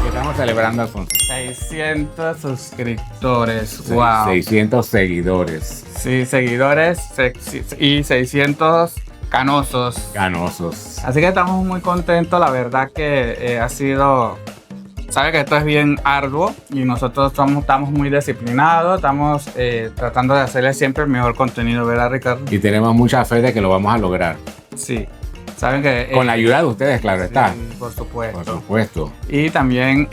¿Qué estamos celebrando, Alfonso? 600 suscriptores. Wow. 600 seguidores. Sí, seguidores y 600 canosos. Ganosos. Así que estamos muy contentos. La verdad que ha sido... Sabe que esto es bien arduo y nosotros estamos muy disciplinados. Estamos tratando de hacerle siempre el mejor contenido, ¿verdad, Ricardo? Y tenemos mucha fe de que lo vamos a lograr. Sí. Saben que... Con la ayuda de ustedes, claro está. Sí, por supuesto. Por supuesto. Y también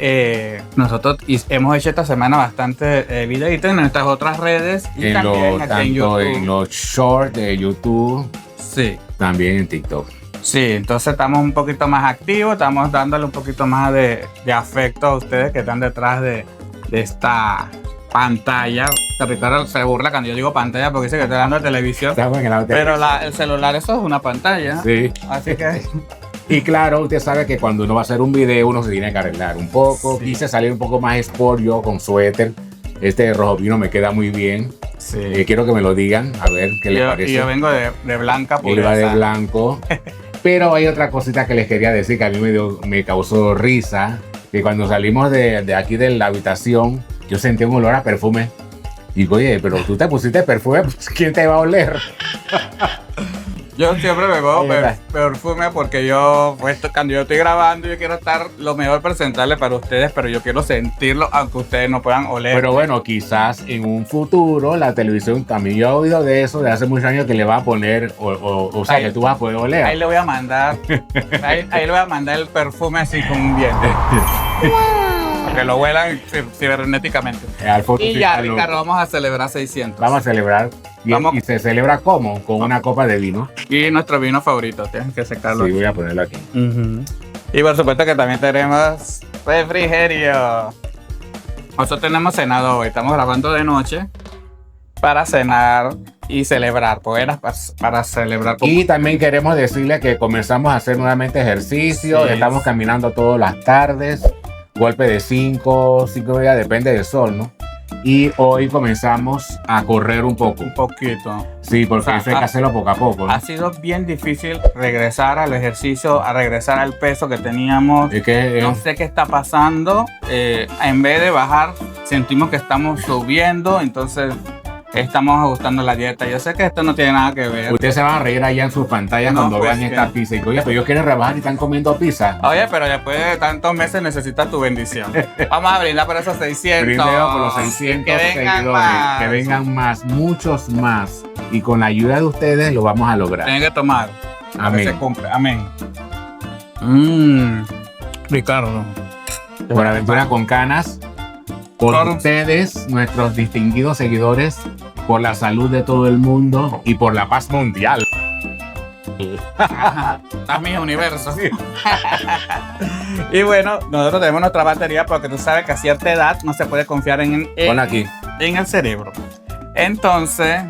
nosotros hemos hecho esta semana bastante videitos en nuestras otras redes y también aquí en Tanto YouTube. en los shorts de YouTube, Sí, también en TikTok. sí, entonces estamos un poquito más activos, estamos dándole un poquito más de afecto a ustedes que están detrás de esta pantalla. Ricardo se burla cuando yo digo pantalla porque dice que estoy hablando de televisión. Estamos en la Pero el celular, eso es una pantalla. Sí. Así que... Y claro, usted sabe que cuando uno va a hacer un video, uno se tiene que arreglar un poco. Sí. Quise salir un poco más sport yo con suéter. Este rojo vino me queda muy bien. Sí. Quiero que me lo digan, a ver qué les parece. Y yo vengo de blanca Él va de pureza. blanco. Pero hay otra cosita que les quería decir que a mí me causó risa. Que cuando salimos de aquí de la habitación, yo sentí un olor a perfume. Y digo, oye, pero tú te pusiste perfume, pues, ¿quién te va a oler? Yo siempre me pongo verdad. perfume porque yo, pues, cuando yo estoy grabando, yo quiero estar lo mejor presentable para ustedes, pero yo quiero sentirlo aunque ustedes no puedan oler. Pero bueno, quizás en un futuro la televisión, también yo he oído de eso de hace muchos años que le va a poner, o sea, Ahí- que tú vas a poder oler. Ahí le voy a mandar, ahí le voy a mandar el perfume así con un viento. Que lo huelan cibernéticamente. Alfonso, Y sí, ya, está loco. Ricardo, vamos a celebrar 600. Vamos a celebrar. Y se celebra ¿cómo? Con una copa de vino. Y nuestro vino favorito, tienes que secarlo. Sí, voy a ponerlo aquí. Ujú. Y por supuesto que también tenemos refrigerio. Nosotros tenemos cenado hoy, estamos grabando de noche para cenar y celebrar, pues era para celebrar. Y también queremos decirle que comenzamos a hacer nuevamente ejercicio. Sí. Estamos caminando todas las tardes. Golpe de 5 días, depende del sol, ¿no? Y hoy comenzamos a correr un poco. Un poquito. Sí, porque O sea, eso hay que hacerlo poco a poco, ¿no? Ha sido bien difícil regresar al ejercicio, a regresar al peso que teníamos. Es que No sé qué está pasando. En vez de bajar, sentimos que estamos subiendo, entonces estamos ajustando la dieta. Yo sé que esto no tiene nada que ver. ustedes se van a reír allá en sus pantallas No, cuando pues, vean esta pizza. Y oye, pero ellos quieren rebajar y están comiendo pizza. Oye, pero después de tantos meses necesitas tu bendición. Vamos a brindar por esos 600. Brindemos por los 600 que vengan seguidores. más. Que vengan más, muchos más. Y con la ayuda de ustedes lo vamos a lograr. Tienen que tomar. Amén. Que se cumpla. Amén. Ricardo. Por Aventura con Canas. Por Por- ustedes, nuestros distinguidos seguidores. Por la salud de todo el mundo. Y por la paz mundial. A mi universo. Y bueno, nosotros tenemos nuestra batería porque tú sabes que a cierta edad no se puede confiar en aquí. el cerebro. Entonces,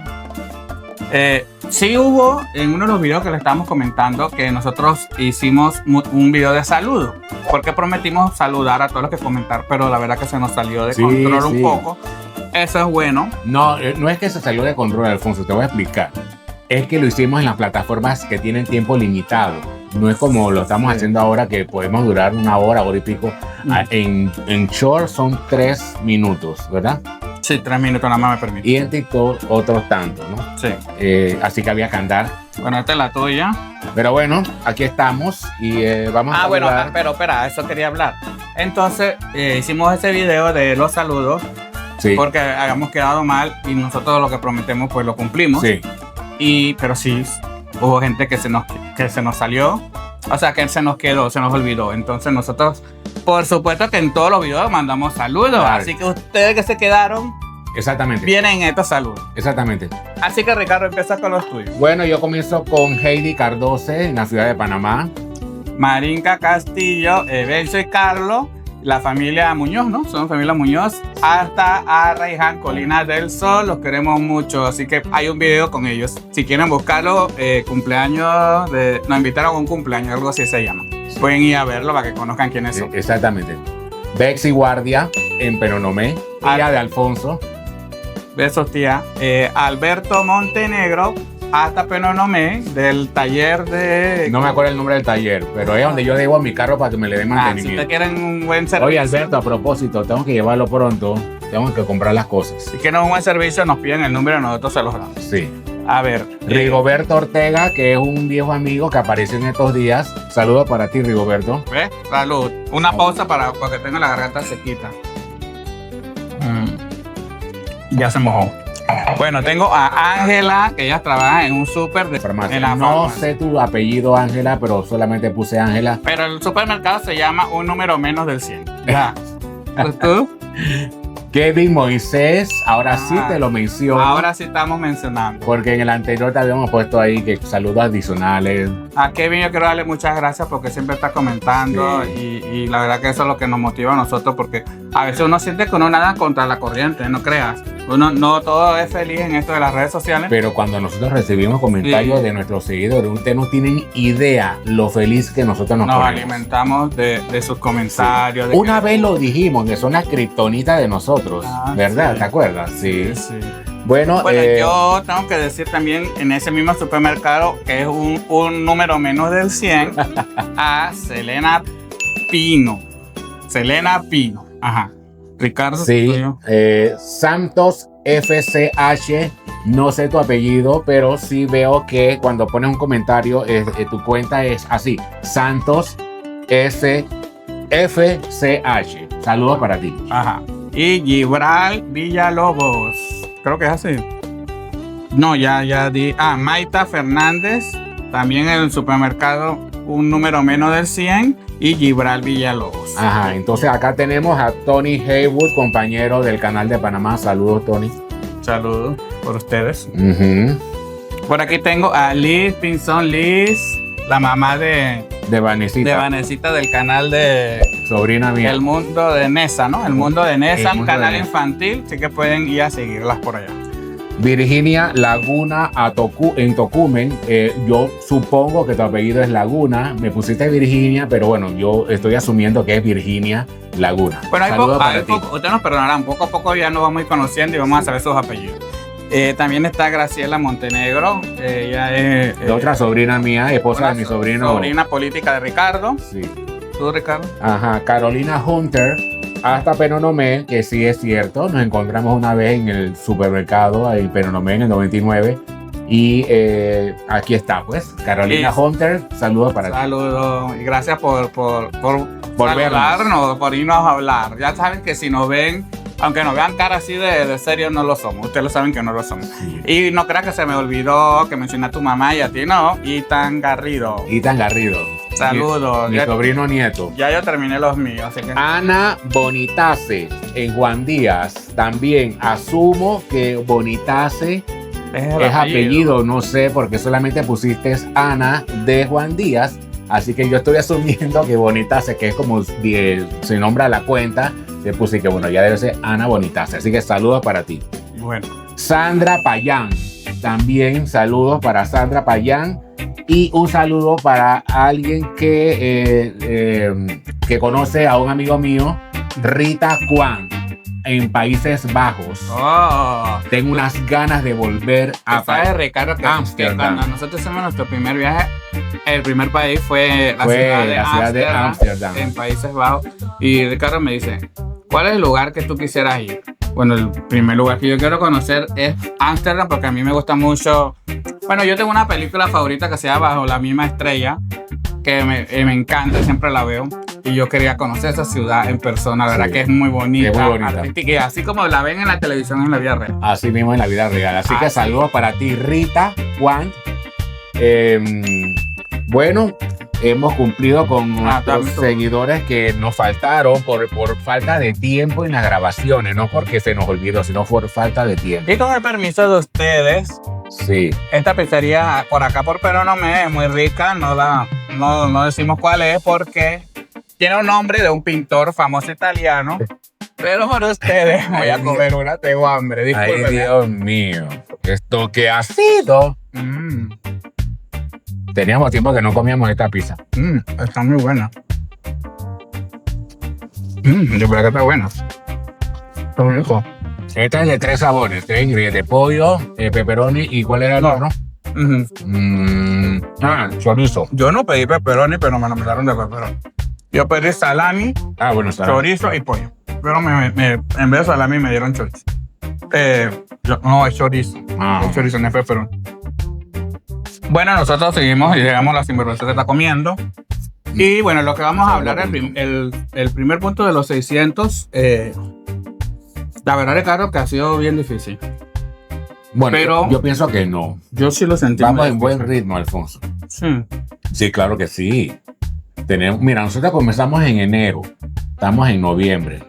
sí hubo en uno de los videos que le estábamos comentando que nosotros hicimos un video de saludo. Porque prometimos saludar a todos los que comentaron, pero la verdad que se nos salió de Sí, control sí. un poco. Eso es bueno. No, no es que se salió de control, Alfonso, te voy a explicar. Es que lo hicimos en las plataformas que tienen tiempo limitado. No es como lo estamos Sí. haciendo ahora, que podemos durar una hora y pico. En short son 3 minutos, ¿verdad? Sí, 3 minutos nada más me permite. Y en TikTok otros tantos, ¿no? Sí. Así que había que andar. Bueno, esta es la tuya. Pero bueno, aquí estamos y vamos a Bueno, saludar. pero espera, eso quería hablar. Entonces, hicimos ese video de los saludos Sí, porque habíamos quedado mal y nosotros lo que prometemos pues lo cumplimos. sí. Pero sí, hubo gente que se nos salió, o sea, que se nos quedó, se nos olvidó. Entonces nosotros, por supuesto que en todos los videos mandamos saludos. Claro. Así que ustedes que se quedaron, Exactamente. vienen estos saludos. Exactamente. Así que Ricardo, empieza con los tuyos. Bueno, yo comienzo con Heidi Cardoce en la ciudad de Panamá. Marinka Castillo, Benzo y Carlos, la familia Muñoz, ¿no? Son familia Muñoz, hasta a Raiján, Colinas del Sol, los queremos mucho, así que hay un video con ellos. Si quieren buscarlo, cumpleaños nos invitaron a un cumpleaños, algo así se llama. Pueden ir a verlo para que conozcan quiénes son. Exactamente. Bexy Guardia en Penonomé, tía de Alfonso. Besos, tía. Alberto Montenegro, hasta Penonomé, del taller de... No me acuerdo el nombre del taller, pero es donde yo debo mi carro para que me le den si mantenimiento. ustedes quieren un buen servicio. Oye, Alberto, a propósito, tengo que llevarlo pronto. Tengo que comprar las cosas. Si quieren un buen servicio, nos piden el número y nosotros se los damos. Sí. A ver. Rigoberto Ortega, que es un viejo amigo que apareció en estos días. Saludos para ti, Rigoberto. ¿Ves? Salud. Una pausa para que tenga la garganta sequita. Ya se mojó. Bueno, tengo a Ángela, que ella trabaja en un súper de Farmacia. en la No farmacia. sé tu apellido, Ángela, pero solamente puse Ángela. Pero el supermercado se llama un número menos del 100. Ya. Pues tú, Kevin Moisés, ahora sí te lo menciono. ahora sí estamos mencionando. Porque en el anterior te habíamos puesto ahí que saludos adicionales. A Kevin yo quiero darle muchas gracias porque siempre está comentando Sí. y la verdad que eso es lo que nos motiva a nosotros porque a veces uno siente que uno nada contra la corriente, no creas. Uno no todo es feliz en esto de las redes sociales. Pero cuando nosotros recibimos comentarios Sí. de nuestros seguidores, ustedes no tienen idea lo feliz que nosotros nos Nos ponemos. alimentamos de sus comentarios. de Una que- vez lo dijimos, que son las kriptonitas de nosotros, ¿verdad? sí. ¿Te acuerdas? Sí. Sí. Bueno, Bueno, yo tengo que decir también en ese mismo supermercado que es un número menos del 100 a Selena Pino. Selena Pino. Ajá. Ricardo. sí, tuyo. Santos FCH, no sé tu apellido, pero sí veo que cuando pones un comentario, tu cuenta es así, Santos FCH. Saludos para ti. Ajá. Y Gibral Villalobos. Creo que es así. No, ya di. Maita Fernández. También en el supermercado un número menos del 100. Y Gibral Villalobos. Ajá, entonces acá tenemos a Tony Haywood, compañero del canal de Panamá. Saludos, Tony. Saludos por ustedes. Ujú. Por aquí tengo a Liz Pinzón. Liz, la mamá de Vanesita, Vanesita del canal de sobrina mía. El Mundo de Nesa, ¿no? El Mundo de Nesa, El un Mundo de canal Nesa. infantil. Así que pueden ir a seguirlas por allá. Virginia Laguna en Tocumen. Yo supongo que tu apellido es Laguna. Me pusiste Virginia, pero bueno, yo estoy asumiendo que es Virginia Laguna. Bueno, Saludos para ti. ustedes nos perdonarán, poco a poco ya nos vamos a ir conociendo y vamos a saber sus apellidos. También está Graciela Montenegro, ella es De otra sobrina mía, esposa de mi sobrino. sobrina política de Ricardo. Sí. ¿Tú, Ricardo? Ajá, Carolina Hunter, hasta Penonomé, que sí es cierto. Nos encontramos una vez en el supermercado, en Penonomé, en el 99. Y aquí está, pues, Carolina Sí. Hunter, saludos para ti. Saludos y gracias por vernos. saludarnos, por irnos a hablar. Ya saben que si nos ven, aunque nos vean cara así de serio, no lo somos. Ustedes lo saben que no lo somos. Sí. Y no creas que se me olvidó que mencioné a tu mamá y a ti no. Y tan Garrido. Itan Garrido. Saludos. Mi Ya- sobrino nieto. Ya yo terminé los míos, así que... Ana Bonitase en Juan Díaz. También asumo que Bonitase es apellido, no sé, porque solamente pusiste Ana de Juan Díaz. Así que yo estoy asumiendo que Bonitase, que es como se nombra la cuenta, le puse que bueno, ya debe ser Ana Bonitase. Así que saludos para ti. Bueno, Sandra Payán. También saludos para Sandra Payán. Y un saludo para alguien que conoce a un amigo mío, Rita Kwan, en Países Bajos. Tengo unas ganas de volver a ¿sabes, Ricardo? Que Ámsterdam. cuando nosotros hicimos nuestro primer viaje, el primer país fue la ciudad de Ámsterdam. en Países Bajos. Y Ricardo me dice, ¿cuál es el lugar que tú quisieras ir? Bueno, el primer lugar que yo quiero conocer es Ámsterdam porque a mí me gusta mucho. Bueno, yo tengo una película favorita que se llama Bajo la misma estrella, que me encanta, siempre la veo. Y yo quería conocer esa ciudad en persona, la verdad Sí. que es muy bonita, Es muy bonita. artística, y así como la ven en la televisión en la vida real. Así mismo en la vida real. Así que Así. saludos para ti, Rita Kwan. Bueno, hemos cumplido con nuestros también tú. seguidores que nos faltaron por falta de tiempo en las grabaciones, no porque se nos olvidó, sino por falta de tiempo. Y con el permiso de ustedes, Sí, esta pizzería por acá por Penonomé es muy rica, no decimos cuál es porque tiene un nombre de un pintor famoso italiano. Pero por ustedes voy a comer una, tengo hambre, ay disculpen. Dios mío, ¿esto qué ha sido? Teníamos tiempo que no comíamos esta pizza. Está muy buena. Yo creo que está buena. Está muy rico. Esta es de 3 sabores, 3 ingredientes, pollo, pepperoni y ¿cuál era el otro? Ujú. Chorizo. Yo no pedí pepperoni, pero me lo mandaron de pepperoni. Yo pedí salami, Bueno, está. chorizo y pollo. Pero en vez de salami me dieron chorizo. No, es chorizo. Es chorizo, no es pepperoni. Bueno, nosotros seguimos y llegamos a la sinvergüenza que está comiendo. Y bueno, lo que vamos a hablar, el primer punto de los 600, la verdad, Ricardo, que ha sido bien difícil. Bueno, pero yo pienso que no. Yo sí lo sentí. Vamos en buen ritmo, Alfonso. Sí. Sí, claro que sí. Mira, nosotros comenzamos en enero. Estamos en noviembre.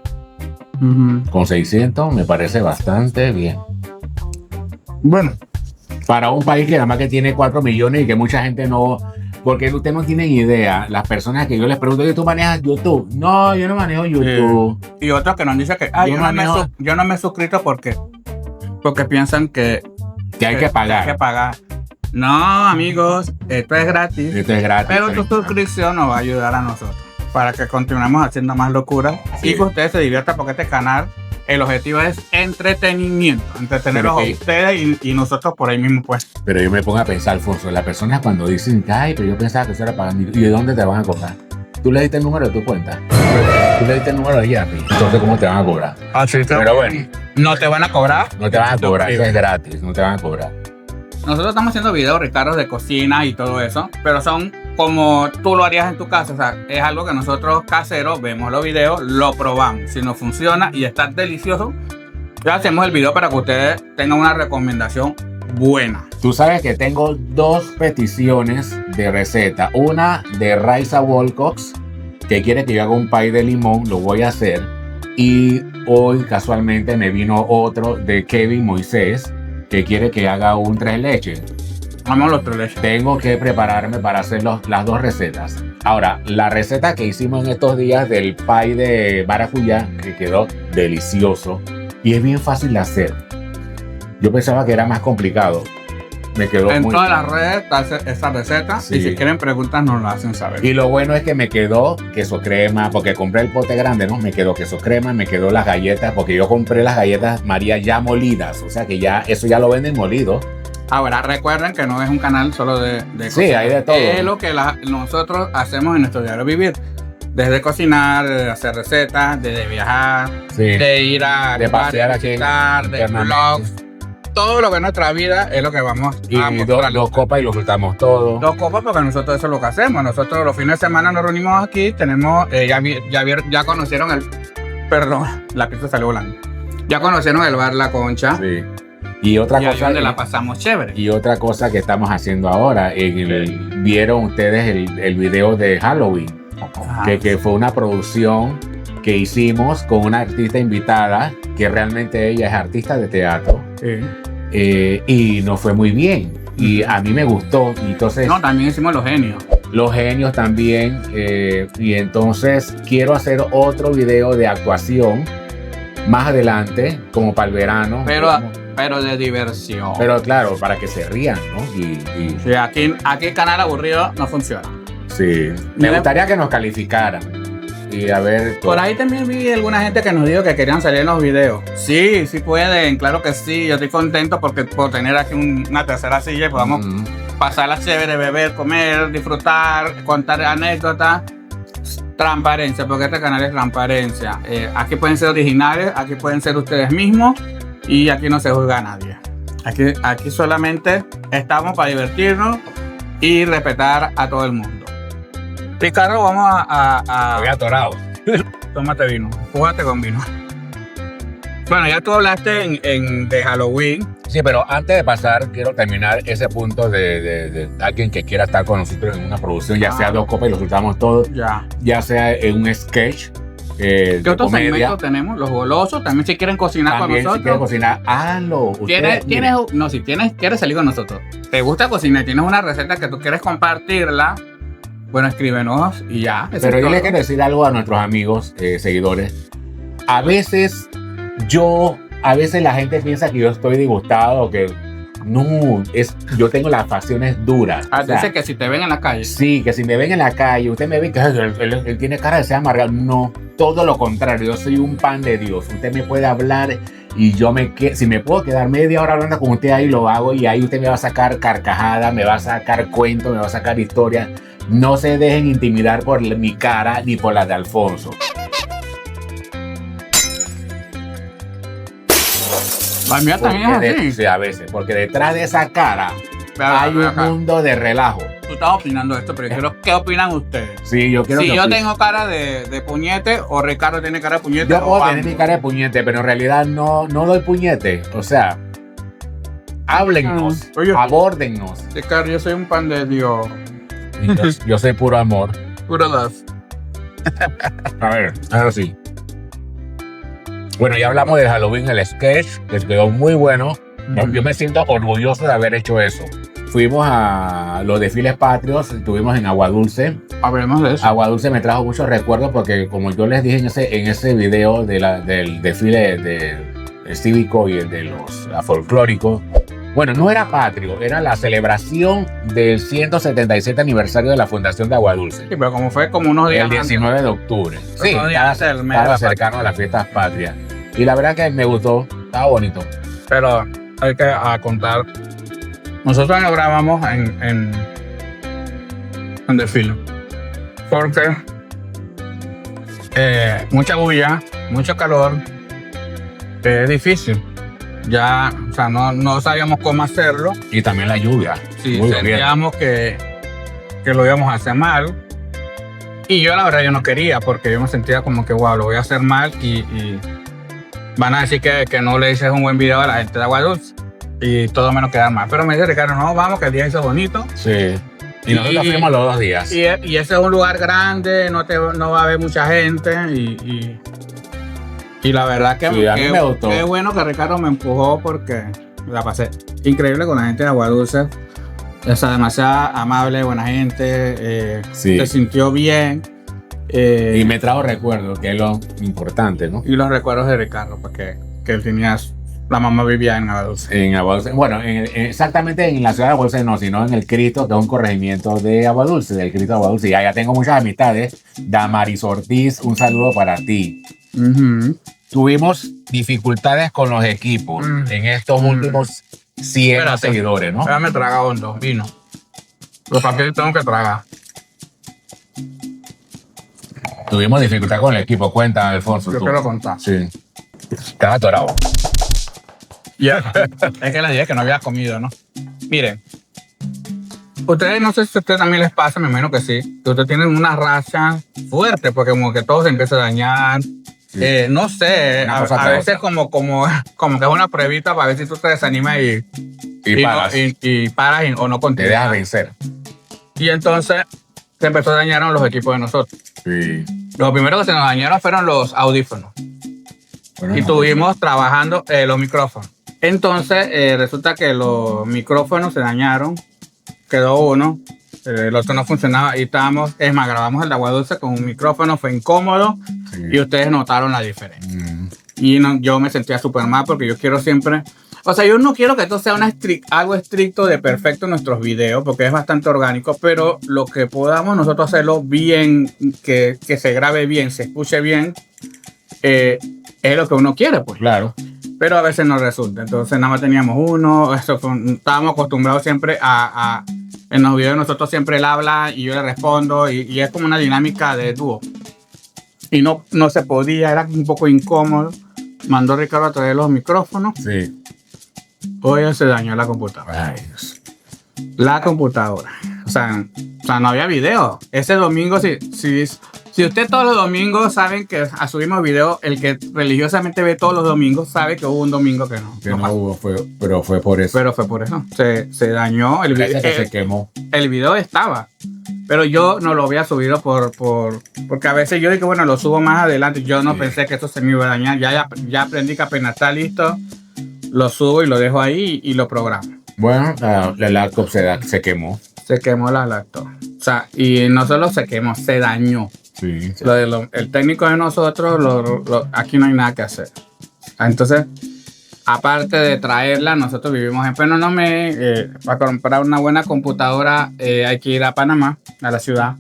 Con 600 me parece bastante bien. Bueno. Para un país que nada más que tiene 4 millones y que mucha gente no... Porque usted no tiene idea. Las personas que yo les pregunto, ¿tú manejas YouTube? No, yo no manejo YouTube. Y otros que nos dicen que yo no me he suscrito porque piensan que hay que pagar. Hay que pagar. No, amigos, esto es gratis. Esto es gratis. Pero tu suscripción nos va a ayudar a nosotros para que continuemos haciendo más locuras y que ustedes se diviertan, porque este canal, el objetivo es entretenimiento, entretenerlos a ustedes y nosotros por ahí mismo, pues. Pero yo me pongo a pensar, Alfonso, las personas cuando dicen, ay, pero yo pensaba que eso era pagando, ¿y de dónde te van a cobrar? ¿Tú le diste el número de tu cuenta? ¿Tú le diste el número de Yapi? Entonces, ¿cómo te van a cobrar? Sí, pero bueno. ¿No te van a cobrar? No te van a cobrar, eso es gratis, no te van a cobrar. Nosotros estamos haciendo videos, Ricardo, de cocina y todo eso, pero son como tú lo harías en tu casa. O sea, es algo que nosotros caseros vemos los videos, lo probamos. Si nos funciona y está delicioso, ya hacemos el video para que ustedes tengan una recomendación buena. Tú sabes que tengo 2 peticiones de receta. Una de Raiza Wolcox, que quiere que yo haga un pie de limón, lo voy a hacer. Y hoy casualmente me vino otro de Kevin Moisés, que quiere que haga un 3 leches. Vamos los 3 leches. Tengo que prepararme para hacer las 2 recetas. Ahora, la receta que hicimos en estos días del pie de maracuyá, que quedó delicioso y es bien fácil de hacer. Yo pensaba que era más complicado. Me quedó en muy todas bien. las redes está esa receta, Sí. y si quieren preguntas nos lo hacen saber. Y lo bueno es que me quedó queso crema, porque compré el pote grande, ¿no? Me quedó queso crema, me quedó las galletas, porque yo compré las galletas María ya molidas, o sea que ya eso ya lo venden molido. Ahora, recuerden que no es un canal solo de Sí, cocina. hay de todo. Es lo que nosotros hacemos en nuestro diario vivir. Desde cocinar, de hacer recetas, de viajar, Sí. de ir a De pasear aquí visitar, de vlogs. Todo lo que es nuestra vida es lo que vamos Y a mostrar. 2 copas y lo soltamos todo. 2 copas, porque nosotros eso es lo que hacemos. Nosotros los fines de semana nos reunimos aquí, tenemos, ya conocieron perdón, la pizza salió volando. Ya conocieron el bar La Concha. Sí. Y otra Y ahí cosa, donde la pasamos chévere. y otra cosa que estamos haciendo ahora, vieron ustedes el video de Halloween, que fue una producción que hicimos con una artista invitada, que realmente ella es artista de teatro. Sí. Y nos fue muy bien. Y a mí me gustó. Y entonces, No, también hicimos Los Genios. los genios también. Y entonces quiero hacer otro video de actuación más adelante, como para el verano. Pero de diversión. Pero claro, para que se rían, ¿no? Sí, aquí el canal aburrido no funciona. Sí. Me gustaría que nos calificaran. Y a ver. Por ahí también vi alguna gente que nos dijo que querían salir en los videos. Sí, sí pueden, claro que sí. Yo estoy contento por tener aquí una tercera silla y podamos pasarla chévere, beber, comer, disfrutar, contar anécdotas. Transparencia, porque este canal es transparencia. Aquí pueden ser originales, aquí pueden ser ustedes mismos y aquí no se juzga a nadie. Aquí solamente estamos para divertirnos y respetar a todo el mundo. Ricardo, vamos Estoy atorado. Tómate vino, júgate con vino. Bueno, ya tú hablaste de Halloween. Sí, pero antes de pasar, quiero terminar ese punto de alguien que quiera estar con nosotros en una producción, ya sea 2 copas y lo soltamos todo, ya sea en un sketch. ¿Qué otros segmentos tenemos? Los golosos, también si quieren cocinar también, con nosotros. si quieren cocinar, háganlo. ¿Quieres salir con nosotros? ¿Te gusta cocinar y tienes una receta que tú quieres compartirla? Bueno, escríbenos y ya. Pero yo les quiero decir algo a nuestros amigos, seguidores. A veces la gente piensa que yo estoy disgustado, que no, yo tengo las facciones duras. O sea, dice que si te ven en la calle. Sí, que si me ven en la calle, usted me ve que él tiene cara de ser amargado. No, todo lo contrario, yo soy un pan de Dios. Usted me puede hablar y si me puedo quedar media hora hablando con usted ahí, lo hago, y ahí usted me va a sacar carcajada, me va a sacar cuentos, me va a sacar historias. No se dejen intimidar por mi cara ni por la de Alfonso. La mía también es así. Sí, a veces, porque detrás de esa cara hay un mundo de relajo. Tú estás opinando esto, pero yo quiero, ¿qué opinan ustedes? Sí, yo quiero si que yo opinen. tengo cara de puñete o Ricardo tiene cara de puñete. Yo puedo o tener mi cara de puñete, pero en realidad no doy puñete. O sea, háblennos, Oye, abórdennos. Ricardo, yo soy un pan de Dios. Yo soy puro amor. Puro love. A ver, ahora sí. Bueno, ya hablamos de Halloween, el sketch, que quedó muy bueno. Yo me siento orgulloso de haber hecho eso. Fuimos a los desfiles patrios, estuvimos en Agua Dulce. Hablemos de eso. Agua Dulce me trajo muchos recuerdos porque, como yo les dije en ese video del desfile del cívico y el de los folclóricos, bueno, no era patrio, era la celebración del 177 aniversario de la fundación de Agua Dulce. Sí, pero como fue como unos días El 19 de octubre. Sí, unos días antes del mes de estaba la cercano a las fiestas patrias. Y la verdad que me gustó, estaba bonito. Pero hay que contar. Nosotros lo grabamos en desfile. Porque mucha bulla, mucho calor, es difícil. Ya, o sea, no sabíamos cómo hacerlo. Y también la lluvia. Sí, Muy bien. sentíamos que lo íbamos a hacer mal. Y yo la verdad yo no quería, porque yo me sentía como que, wow, lo voy a hacer mal y van a decir que no le hice un buen video a la gente de Agua Dulce y todo menos quedar mal. Pero me dice Ricardo, no, vamos, que el día hizo bonito. Sí. Y nosotros fuimos los 2 días. Y ese es un lugar grande, no va a haber mucha gente y la verdad que, Sí, a mí me gustó. Qué bueno que Ricardo me empujó porque la pasé increíble con la gente de Agua Dulce. O sea, demasiado amable, buena gente, Sí. se sintió bien. Y me trajo recuerdos, que es lo importante, ¿no? Y los recuerdos de Ricardo, porque que él tenía, la mamá vivía en Agua Dulce. En Agua Dulce, bueno, exactamente en la ciudad de Agua Dulce no, sino en el Cristo, que es un corregimiento de Agua Dulce, del Cristo de Agua Dulce. Y allá tengo muchas amistades. Damaris Ortiz, un saludo para ti. Tuvimos dificultades con los equipos en estos últimos 100 Espérate. seguidores, ¿no? Déjame tragar hondo, vino. Los papeles tengo que tragar. Tuvimos dificultad con el equipo. Cuenta, Alfonso. Yo tú. quiero contar. Sí. Estaba atorado. Es que les dije que no había comido, ¿no? Miren, ustedes, no sé si a ustedes también les pasa, me imagino que sí, que ustedes tienen una racha fuerte, porque como que todo se empieza a dañar. Sí. No sé, Una a cosa tras veces como que es una pruebita para ver si tú te desanimas Y paras. y paras o no Te continúas. dejas vencer. Y entonces se empezó a dañar los equipos de nosotros. Sí. Lo primero que se nos dañaron fueron los audífonos. Bueno, Y no, estuvimos trabajando los micrófonos. Entonces, resulta que los micrófonos se dañaron. Quedó uno. El otro no funcionaba. Y estábamos, es más, grabamos el de Agua Dulce con un micrófono. Fue incómodo. sí. Y ustedes notaron la diferencia. Mm, Y yo me sentía súper mal porque yo quiero siempre... O sea, yo no quiero que esto sea algo estricto de perfecto en nuestros videos, porque es bastante orgánico, pero lo que podamos nosotros hacerlo bien, que se grabe bien, se escuche bien, es lo que uno quiere, pues. claro. Pero a veces no resulta. Entonces nada más teníamos uno. Estábamos acostumbrados siempre en los videos nosotros siempre él habla y yo le respondo y es como una dinámica de dúo. Y no se podía, era un poco incómodo. Mandó Ricardo a traer los micrófonos. Sí. Hoy se dañó la computadora. Ay, Dios. La computadora. O sea, no había video. Ese domingo, si usted todos los domingos saben que subimos video, el que religiosamente ve todos los domingos sabe que hubo un domingo que no. Que no hubo, pero fue por eso. Pero fue por eso. Se dañó el video. Parece que se quemó. El video estaba. Pero yo no lo había subido porque a veces yo digo, bueno, lo subo más adelante. Yo no Sí. pensé que esto se me iba a dañar. Ya aprendí que apenas está listo, lo subo y lo dejo ahí y lo programo. Bueno, la laptop se quemó. Se quemó la laptop. O sea, y no solo se quemó, se dañó. Sí. El técnico de nosotros, aquí no hay nada que hacer. Entonces, aparte de traerla, nosotros vivimos en Penonomé. Para comprar una buena computadora hay que ir a Panamá, a la ciudad,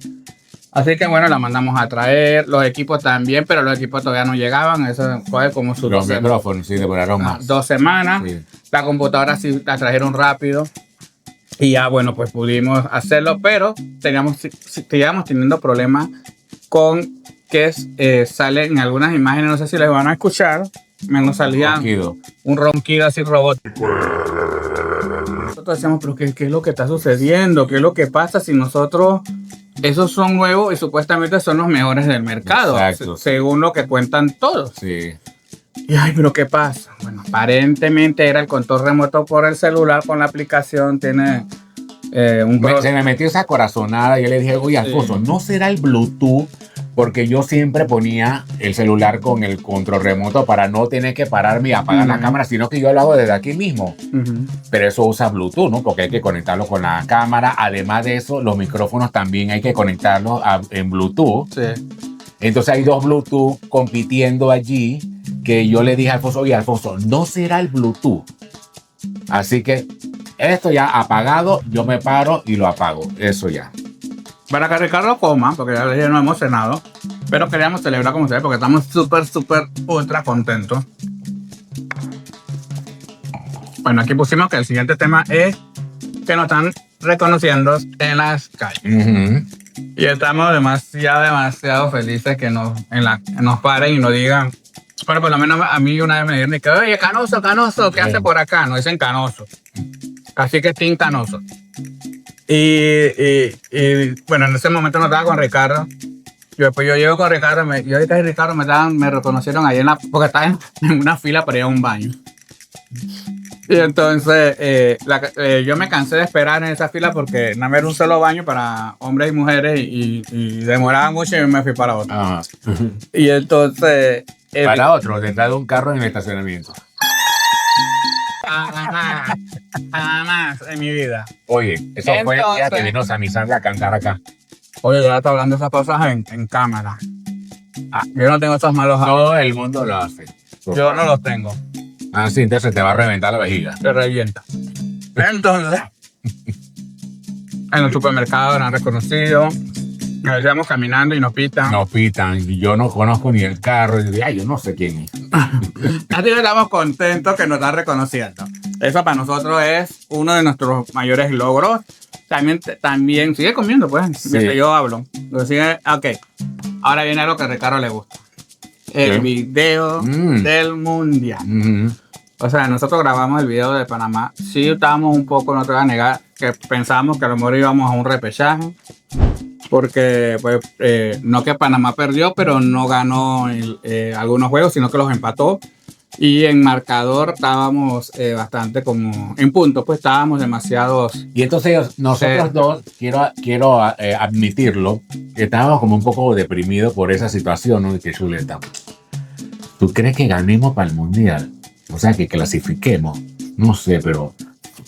Así que bueno, la mandamos a traer, los equipos también, pero los equipos todavía no llegaban, eso fue como su Los micrófonos, sí, demoraron más. 2 semanas, Sí. la computadora sí la trajeron rápido y ya bueno, pues pudimos hacerlo, pero seguíamos teniendo problemas con que salen en algunas imágenes, no sé si les van a escuchar, nos salía Ronquido. un ronquido así robótico. Nosotros decíamos, pero ¿qué es lo que está sucediendo? ¿Qué es lo que pasa si nosotros, esos son nuevos y supuestamente son los mejores del mercado? Exacto. Según lo que cuentan todos. Sí. Y ay, pero ¿qué pasa? Bueno, aparentemente era el control remoto por el celular con la aplicación, tiene Se me metió esa corazonada y yo le dije, oye, Alfonso, ¿no será el Bluetooth? Porque yo siempre ponía el celular con el control remoto para no tener que pararme y apagar la cámara, sino que yo lo hago desde aquí mismo. Pero eso usa Bluetooth, ¿no? Porque hay que conectarlo con la cámara. Además de eso, los micrófonos también hay que conectarlos en Bluetooth. Sí. Entonces hay dos Bluetooth compitiendo allí que yo le dije a Alfonso, oye, Alfonso, ¿no será el Bluetooth? Así que esto ya apagado, yo me paro y lo apago. Eso ya. Para que Ricardo coma, porque ya no hemos cenado, pero queríamos celebrar como ustedes porque estamos súper, ultra contentos. Bueno, aquí pusimos que el siguiente tema es que nos están reconociendo en las calles. Y estamos demasiado felices que nos paren y nos digan. Pero por lo menos a mí una vez me dijeron que, oye, Canoso, ¿qué hace por acá? No dicen Canoso. Así que Team Canoso. Y bueno, en ese momento no estaba con Ricardo. Después yo llego con Ricardo, yo ahorita y Ricardo me reconocieron ahí porque estaba en una fila para ir a un baño. Y entonces yo me cansé de esperar en esa fila porque no era un solo baño para hombres y mujeres y demoraba mucho y me fui para otro. Ajá. Y entonces... para otro, detrás de un carro en el estacionamiento. Jamás en mi vida. Oye, eso fue Entonces- ya que vino Samisandra a cantar acá. Oye, ya está hablando de esas cosas en cámara. Yo no tengo esos malos hábitos. Todo el mundo lo hace. Yo no los tengo. Ah, sí, entonces te va a reventar la vejiga. Se revienta. Entonces, en el supermercado nos han reconocido. Nos íbamos caminando y nos pitan. Nos pitan y yo no conozco ni el carro. Y digo, ay, yo no sé quién es. Así que estamos contentos que nos están reconociendo. Eso para nosotros es uno de nuestros mayores logros. También sigue comiendo, pues, mientras yo hablo. Ok, ahora viene algo que a Ricardo le gusta. El ¿Qué? video del mundial. O sea, nosotros grabamos el video de Panamá. Sí, estábamos un poco, no te voy a negar, que pensábamos que a lo mejor íbamos a un repechaje. Porque, pues, no que Panamá perdió, pero no ganó algunos juegos, sino que los empató. Y en marcador estábamos bastante como en puntos, pues estábamos demasiados. Y entonces nosotros dos, quiero admitirlo, estábamos como un poco deprimidos por esa situación, ¿no? Que chuleta. ¿Tú crees que ganemos para el mundial? O sea, que clasifiquemos. No sé, pero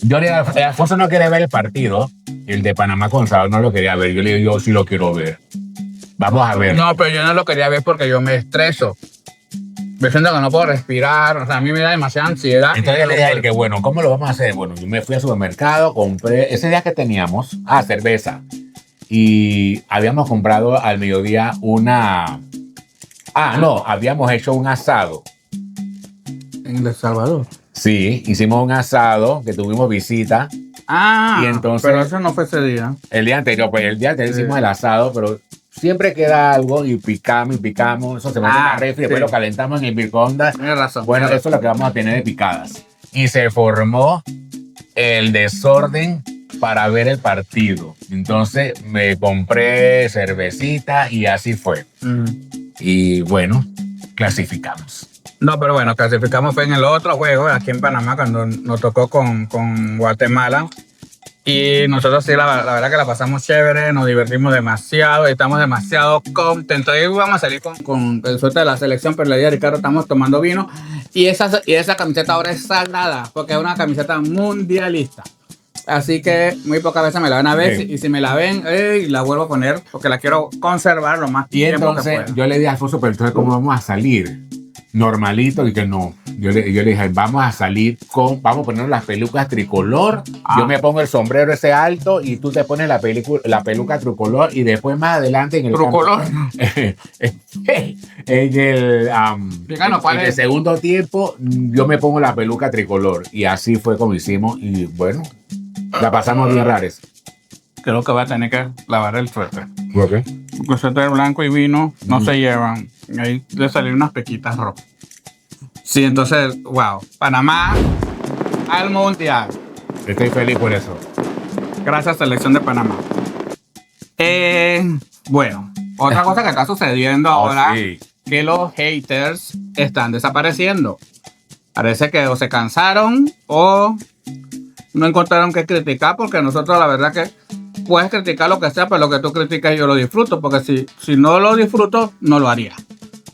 yo le dije, Alfonso no quiere ver el partido, el de Panamá con Salvador no lo quería ver. Yo le digo, yo sí lo quiero ver. Vamos a ver. No, pero yo no lo quería ver porque yo me estreso. Me siento que no puedo respirar, o sea, a mí me da demasiada ansiedad. Entonces le dije a él que, bueno, ¿cómo lo vamos a hacer? Bueno, yo me fui al supermercado, compré, ese día que teníamos, cerveza. Y habíamos comprado al mediodía habíamos hecho un asado. En El Salvador. Sí, hicimos un asado, que tuvimos visita. Ah, Y entonces- pero eso no fue ese día. El día anterior hicimos el asado, pero siempre queda algo y picamos, eso se mete en la refri, después sí. lo calentamos en el microondas. Tienes razón. Bueno, tienes eso es lo que vamos a tener de picadas. Y se formó el desorden para ver el partido. Entonces me compré cervecita y así fue. razón. Y bueno, clasificamos. No, pero bueno, clasificamos fue en el otro juego, aquí en Panamá, cuando nos tocó con Guatemala. Y nosotros sí, la verdad que la pasamos chévere, nos divertimos demasiado, estamos demasiado contentos. Hoy vamos a salir con el suerte de la selección, pero le dije a Ricardo, estamos tomando vino. Y esa camiseta ahora es sagrada, porque es una camiseta mundialista. Así que muy pocas veces me la van a ver, Sí. y si me la ven, la vuelvo a poner, porque la quiero conservar lo más Y tiempo que entonces pueda. yo le dije a Alfonso, pero entonces ¿cómo vamos a salir? Normalito, y que no, yo le dije, vamos a salir vamos a poner las pelucas tricolor. Yo me pongo el sombrero ese alto y tú te pones la peluca tricolor y después más adelante en el Tricolor. En el segundo tiempo yo me pongo la peluca tricolor y así fue como hicimos y bueno, la pasamos bien rares. Creo que va a tener que lavar el suéter. ¿Por qué? Porque el suéter blanco y vino no se llevan. Ahí le salieron unas pequitas rojas. Sí, entonces, wow. Panamá al mundial. Estoy feliz por eso. Gracias, selección de Panamá. Bueno, otra cosa que está sucediendo ahora, sí. que los haters están desapareciendo. Parece que o se cansaron o no encontraron qué criticar, porque nosotros la verdad que puedes criticar lo que sea, pero lo que tú criticas yo lo disfruto, porque si no lo disfruto, no lo haría.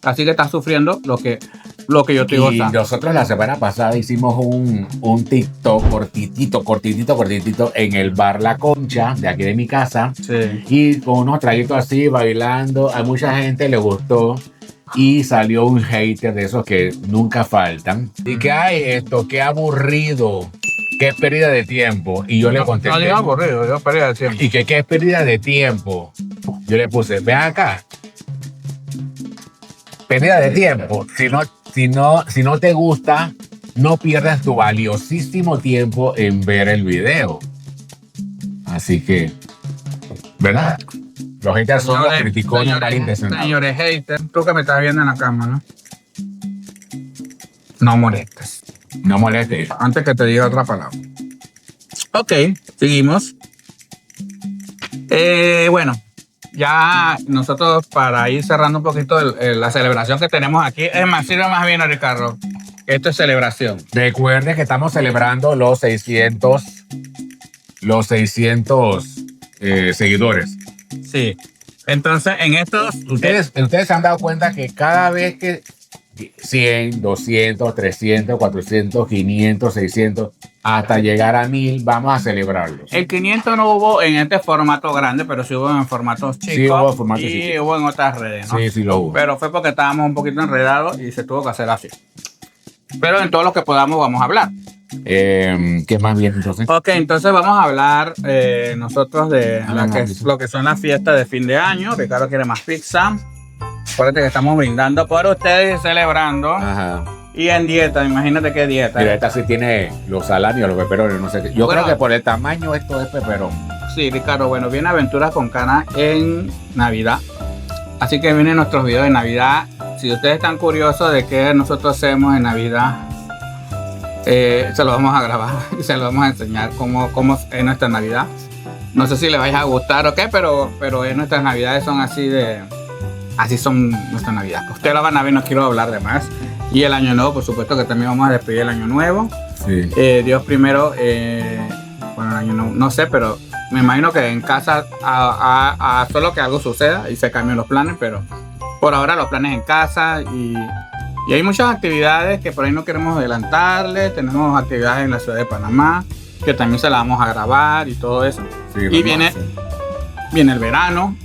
Así que estás sufriendo lo que yo estoy gozando. Y nosotros la semana pasada hicimos un TikTok cortitito en el bar La Concha, de aquí de mi casa. Sí. Y con unos traguitos así, bailando. A mucha gente le gustó. Y salió un hater de esos que nunca faltan. Y que hay esto, qué aburrido. Qué pérdida de tiempo. Y yo le contesté. No digo aburrido, yo pérdida de tiempo. Y que qué pérdida de tiempo. Yo le puse, ven acá. Pérdida de tiempo. Si no te gusta, no pierdas tu valiosísimo tiempo en ver el video. Así que, ¿verdad? Los haters son los criticones malintencionados. Señores haters, tú que me estás viendo en la cámara, no molestes. No molestes. Antes que te diga otra palabra. Ok, seguimos. Bueno, ya nosotros para ir cerrando un poquito la celebración que tenemos aquí. Es más, sirve más bien, Ricardo. Esto es celebración. Recuerde que estamos celebrando los 600 seguidores. Sí. Entonces, en estos... Ustedes se han dado cuenta que cada vez que 100, 200, 300, 400, 500, 600, hasta llegar a 1000, vamos a celebrarlos. El 500 no hubo en este formato grande, pero sí hubo en formatos chicos. Sí, hubo formatos y chicos. hubo en otras redes, ¿no? Sí, sí lo hubo. Pero fue porque estábamos un poquito enredados y se tuvo que hacer así. Pero en todo lo que podamos vamos a hablar. ¿Qué más bien entonces? Ok, entonces vamos a hablar nosotros de lo que son las fiestas de fin de año. Ricardo quiere más pizza. Acuérdate que estamos brindando por ustedes y celebrando. Ajá. Y en dieta, imagínate qué dieta. Mira, esta sí tiene los salami o los peperones, no sé qué. Yo Bueno, creo que por el tamaño esto es peperón. Sí, Ricardo, bueno, viene Aventuras con Cana en Navidad. Así que vienen nuestros videos de Navidad. Si ustedes están curiosos de qué nosotros hacemos en Navidad, se lo vamos a grabar y se lo vamos a enseñar cómo es nuestra Navidad. No sé si les vaya a gustar o qué, pero nuestras Navidades son así de... Así son nuestras Navidades. Ustedes lo van a ver, no quiero hablar de más. Y el Año Nuevo, por supuesto que también vamos a despedir el Año Nuevo. Sí. Dios primero, bueno, el Año Nuevo, no sé, pero me imagino que en casa solo que algo suceda y se cambien los planes, pero por ahora los planes en casa y hay muchas actividades que por ahí no queremos adelantarle. Tenemos actividades en la ciudad de Panamá, que también se las vamos a grabar y todo eso. Sí, Y viene el verano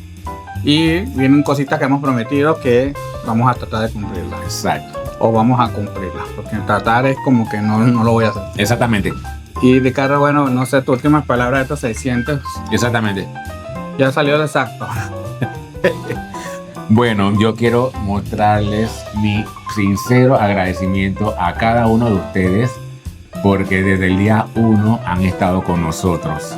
y vienen cositas que hemos prometido que vamos a tratar de cumplirlas. Exacto. O vamos a cumplirlas, porque tratar es como que no lo voy a hacer. Exactamente. Y Ricardo, bueno, no sé, tus últimas palabras de estos 600. Exactamente. Ya salió de exacto. Bueno, yo quiero mostrarles mi sincero agradecimiento a cada uno de ustedes porque desde el día 1 han estado con nosotros.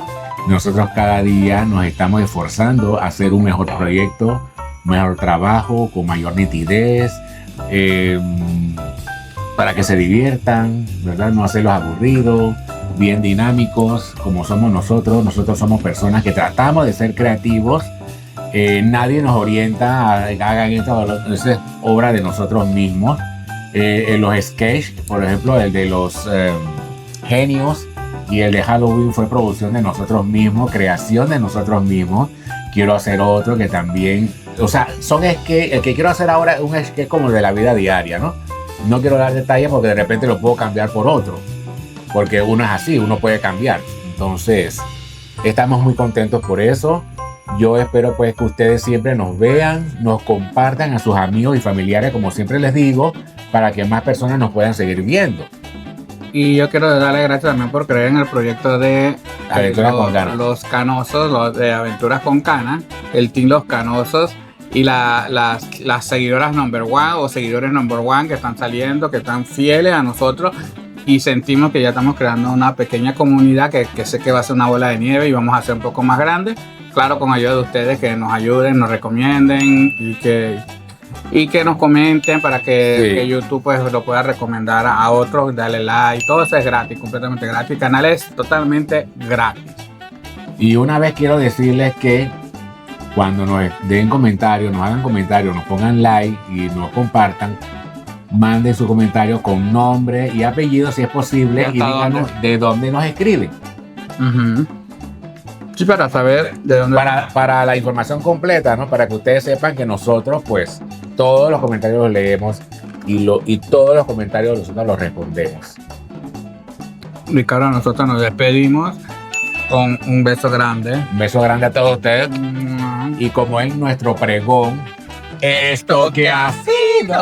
Nosotros cada día nos estamos esforzando a hacer un mejor proyecto, mejor trabajo, con mayor nitidez, para que se diviertan, ¿verdad? No hacerlos aburridos, bien dinámicos, como somos nosotros. Nosotros somos personas que tratamos de ser creativos. Nadie nos orienta a que hagan esto, es obra de nosotros mismos. En los sketches, por ejemplo, el de los genios y el de Halloween fue producción de nosotros mismos, creación de nosotros mismos. Quiero hacer otro que también, o sea, son sketches. El que quiero hacer ahora es un sketch como de la vida diaria, ¿no? No quiero dar detalles porque de repente lo puedo cambiar por otro, porque uno es así, uno puede cambiar. Entonces, estamos muy contentos por eso. Yo espero pues que ustedes siempre nos vean, nos compartan a sus amigos y familiares, como siempre les digo, para que más personas nos puedan seguir viendo. Y yo quiero darle gracias también por creer en el proyecto de Aventuras con Cana. Los Canosos, los de Aventuras con Cana, el Team Los Canosos y las seguidoras number one o seguidores number one que están saliendo, que están fieles a nosotros. Y sentimos que ya estamos creando una pequeña comunidad que sé que va a ser una bola de nieve y vamos a hacer un poco más grande. Claro, con ayuda de ustedes que nos ayuden, nos recomienden y que nos comenten para que YouTube pues lo pueda recomendar a otros, darle like. Todo eso es gratis, completamente gratis. El canal es totalmente gratis. Y una vez quiero decirles que cuando nos den comentarios, nos hagan comentarios, nos pongan like y nos compartan, manden su comentario con nombre y apellido si es posible y díganos de dónde nos escriben. Sí, para saber de dónde. Para la información completa, ¿no? Para que ustedes sepan que nosotros, pues, todos los comentarios los leemos y todos los comentarios nosotros los respondemos. Ricardo, nosotros nos despedimos con un beso grande. Un beso grande a todos ustedes. Y como es nuestro pregón, esto que ha sido.